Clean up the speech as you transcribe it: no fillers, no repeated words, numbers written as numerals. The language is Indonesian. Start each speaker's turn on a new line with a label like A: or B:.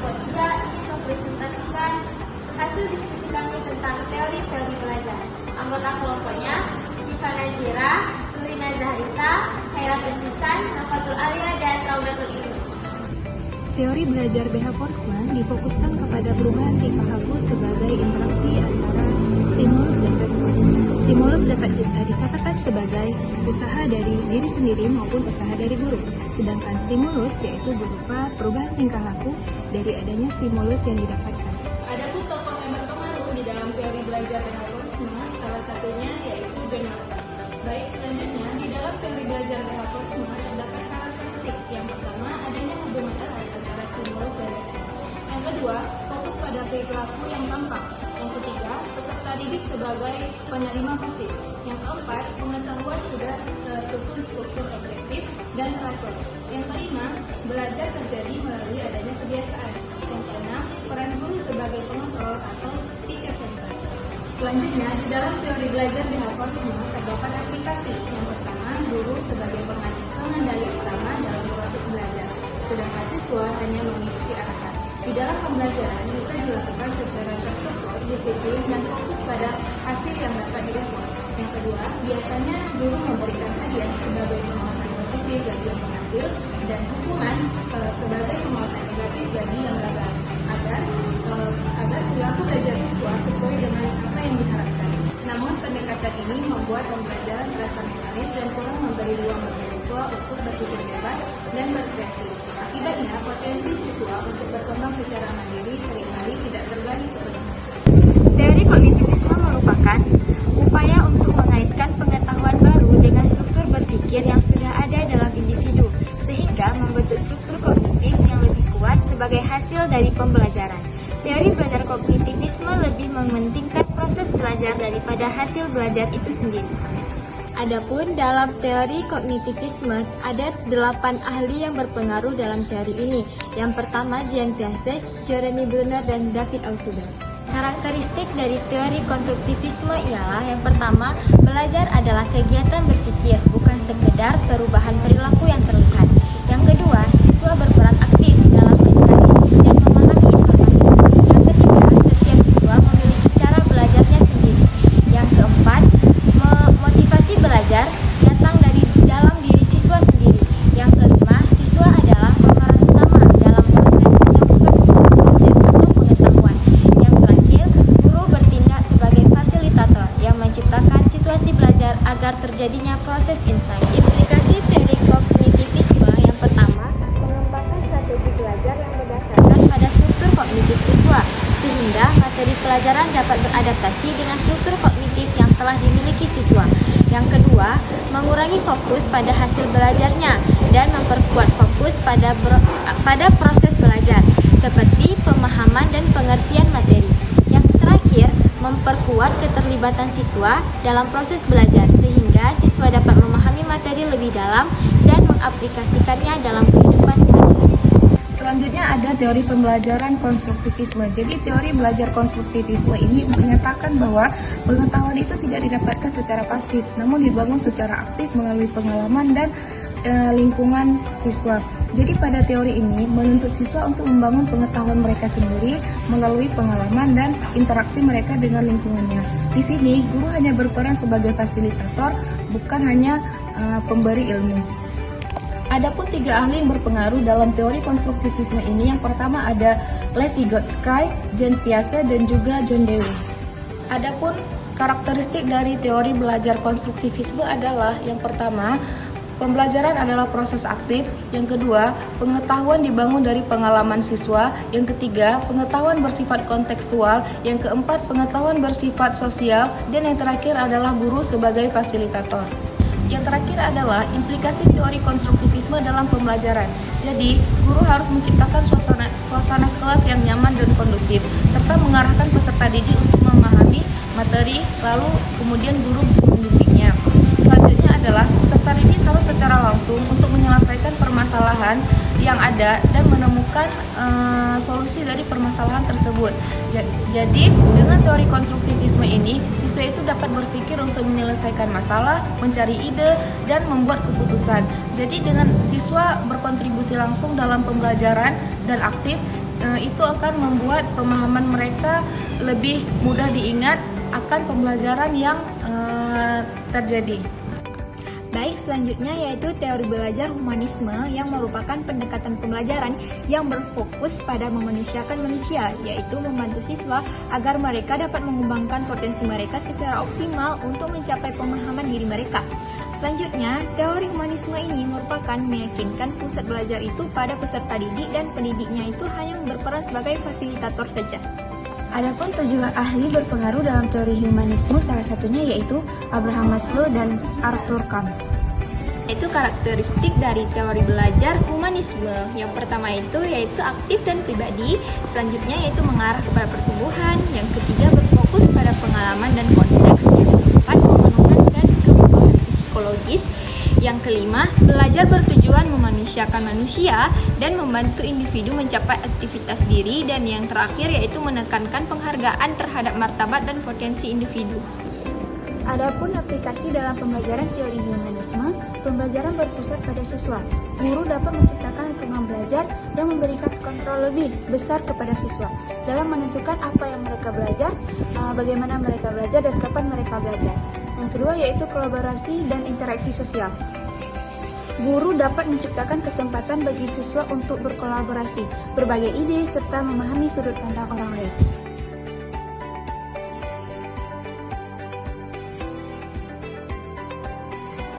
A: kelompok 3 ingin mempresentasikan hasil diskusi kami tentang teori-teori belajar. Anggota kelompoknya Syifa Nazira, Nurina Zahrita, Khairatun Hisan, Nafatul Alia, dan Raudatul Ilmi.
B: Teori belajar BH Forsman difokuskan kepada perubahan tingkah laku sebagai interaksi antara stimulus dan respon. Stimulus dapat dikatakan sebagai usaha dari diri sendiri maupun usaha dari guru. Sedangkan stimulus yaitu berupa perubahan tingkah laku dari adanya stimulus yang didapatkan.
C: Adapun tokoh yang berpengaruh di dalam teori belajar BH Forsman, salah satunya yaitu John Master. Baik, selanjutnya di dalam teori belajar BH Forsman terdapat karakteristik. Yang pertama, adanya hubungan erat antara stimulus dan respon. Yang kedua, fokus pada perilaku yang tampak. Yang ketiga, peserta didik sebagai penerima pasif. Yang keempat, pengetahuan sudah tersusun struktur objektif dan teratur. Yang kelima, belajar terjadi melalui adanya kebiasaan. Yang keenam, peran guru sebagai pengontrol atau teacher center. Selanjutnya, di dalam teori belajar BH Forsman terdapat aplikasi. Yang pertama, guru sebagai pengendali utama dalam proses belajar, sedangkan siswa hanya mengikuti arahan. Di dalam pembelajaran bisa dilakukan secara terstruktur, disiplin, dan fokus pada hasil yang dapat didapat. Yang kedua, biasanya guru memberikan hadiah sebagai penguatan positif bagi yang berhasil dan hukuman sebagai penguatan negatif bagi yang gagal, agar perilaku belajar siswa sesuai dengan apa yang diharapkan. Namun pendekatan ini membuat pembelajaran terasa mekanis dan kurang memberi ruang bagi siswa untuk berpikir bebas dan berkreasi. Akibatnya, potensi siswa untuk berkembang secara mandiri seringkali tidak tergali sepenuhnya.
A: Teori kognitivisme merupakan upaya untuk mengaitkan pengetahuan baru dengan struktur berpikir yang sudah ada dalam individu, sehingga membentuk struktur kognitif yang lebih kuat sebagai hasil dari pembelajaran. Teori belajar kognitivisme lebih mementingkan proses belajar daripada hasil belajar itu sendiri. Adapun dalam teori kognitivisme ada 8 ahli yang berpengaruh dalam teori ini. Yang pertama Jean Piaget, Jeremy Bruner, dan David Altshuler. Karakteristik dari teori konstruktivisme ialah yang pertama, belajar adalah kegiatan berpikir, bukan sekedar perubahan perilaku yang terlihat. Yang kedua, siswa berperan aktif dalam mencari dan memahami informasi. Yang ketiga, setiap siswa memiliki cara belajarnya sendiri. Yang keempat, motivasi belajar datang dari dalam diri siswa sendiri. Yang kelima, siswa adalah pemeran utama dalam proses menemukan suatu konsep atau pengetahuan. Yang terakhir, guru bertindak sebagai fasilitator yang menciptakan situasi belajar agar terjadinya proses insight. Implikasi teori kognitivisme yang pertama, mengembangkan strategi belajar yang berdasarkan pada struktur kognitif siswa, sehingga materi pelajaran dapat beradaptasi dengan struktur kognitif yang telah dimiliki siswa. Yang kedua, mengurangi fokus pada hasil belajarnya dan memperkuat fokus pada proses belajar, seperti pemahaman dan pengertian materi. Yang terakhir, memperkuat keterlibatan siswa dalam proses belajar, sehingga siswa dapat memahami materi lebih dalam dan mengaplikasikannya dalam kehidupan sehari-hari.
B: Selanjutnya ada teori pembelajaran konstruktivisme. Jadi teori belajar konstruktivisme ini menyatakan bahwa pengetahuan itu tidak didapatkan secara pasif, namun dibangun secara aktif melalui pengalaman dan lingkungan siswa. Jadi pada teori ini menuntut siswa untuk membangun pengetahuan mereka sendiri melalui pengalaman dan interaksi mereka dengan lingkungannya. Di sini guru hanya berperan sebagai fasilitator, bukan hanya pemberi ilmu. Adapun 3 ahli yang berpengaruh dalam teori konstruktivisme ini, yang pertama ada Lev Vygotsky, Jean Piaget, dan juga John Dewey. Adapun karakteristik dari teori belajar konstruktivisme adalah yang pertama, pembelajaran adalah proses aktif. Yang kedua, pengetahuan dibangun dari pengalaman siswa. Yang ketiga, pengetahuan bersifat kontekstual. Yang keempat, pengetahuan bersifat sosial. Dan yang terakhir adalah guru sebagai fasilitator. Yang terakhir adalah implikasi teori konstruktivisme dalam pembelajaran. Jadi, guru harus menciptakan suasana kelas yang nyaman dan kondusif, serta mengarahkan peserta didik untuk memahami materi, lalu kemudian guru membimbingnya. Selanjutnya adalah peserta didik harus secara langsung untuk menyelesaikan permasalahan yang ada dan menemukan solusi dari permasalahan tersebut. Jadi dengan teori konstruktivisme ini, siswa itu dapat berpikir untuk menyelesaikan masalah, mencari ide, dan membuat keputusan. Jadi dengan siswa berkontribusi langsung dalam pembelajaran dan aktif, itu akan membuat pemahaman mereka lebih mudah diingat akan pembelajaran yang terjadi.
A: Baik, selanjutnya yaitu teori belajar humanisme yang merupakan pendekatan pembelajaran yang berfokus pada memanusiakan manusia, yaitu membantu siswa agar mereka dapat mengembangkan potensi mereka secara optimal untuk mencapai pemahaman diri mereka. Selanjutnya, teori humanisme ini merupakan meyakinkan pusat belajar itu pada peserta didik dan pendidiknya itu hanya berperan sebagai fasilitator saja.
D: Adapun 7 ahli berpengaruh dalam teori humanisme salah satunya yaitu Abraham Maslow dan Arthur Kampf.
A: Itu karakteristik dari teori belajar humanisme. Yang pertama itu yaitu aktif dan pribadi, selanjutnya yaitu mengarah kepada pertumbuhan, yang ketiga berfokus pada pengalaman dan konteks, yang keempat pemenuhan dan kebutuhan psikologis, yang kelima belajar bertujuan memanusiakan manusia dan membantu individu mencapai aktivitas diri, dan yang terakhir yaitu menekankan penghargaan terhadap martabat dan potensi individu.
D: Adapun aplikasi dalam pembelajaran teori humanisme, pembelajaran berpusat pada siswa. Guru dapat menciptakan lingkungan belajar yang memberikan kontrol lebih besar kepada siswa dalam menentukan apa yang mereka belajar, bagaimana mereka belajar, dan kapan mereka belajar. Yang kedua yaitu kolaborasi dan interaksi sosial. Guru dapat menciptakan kesempatan bagi siswa untuk berkolaborasi, berbagi ide, serta memahami sudut pandang orang lain.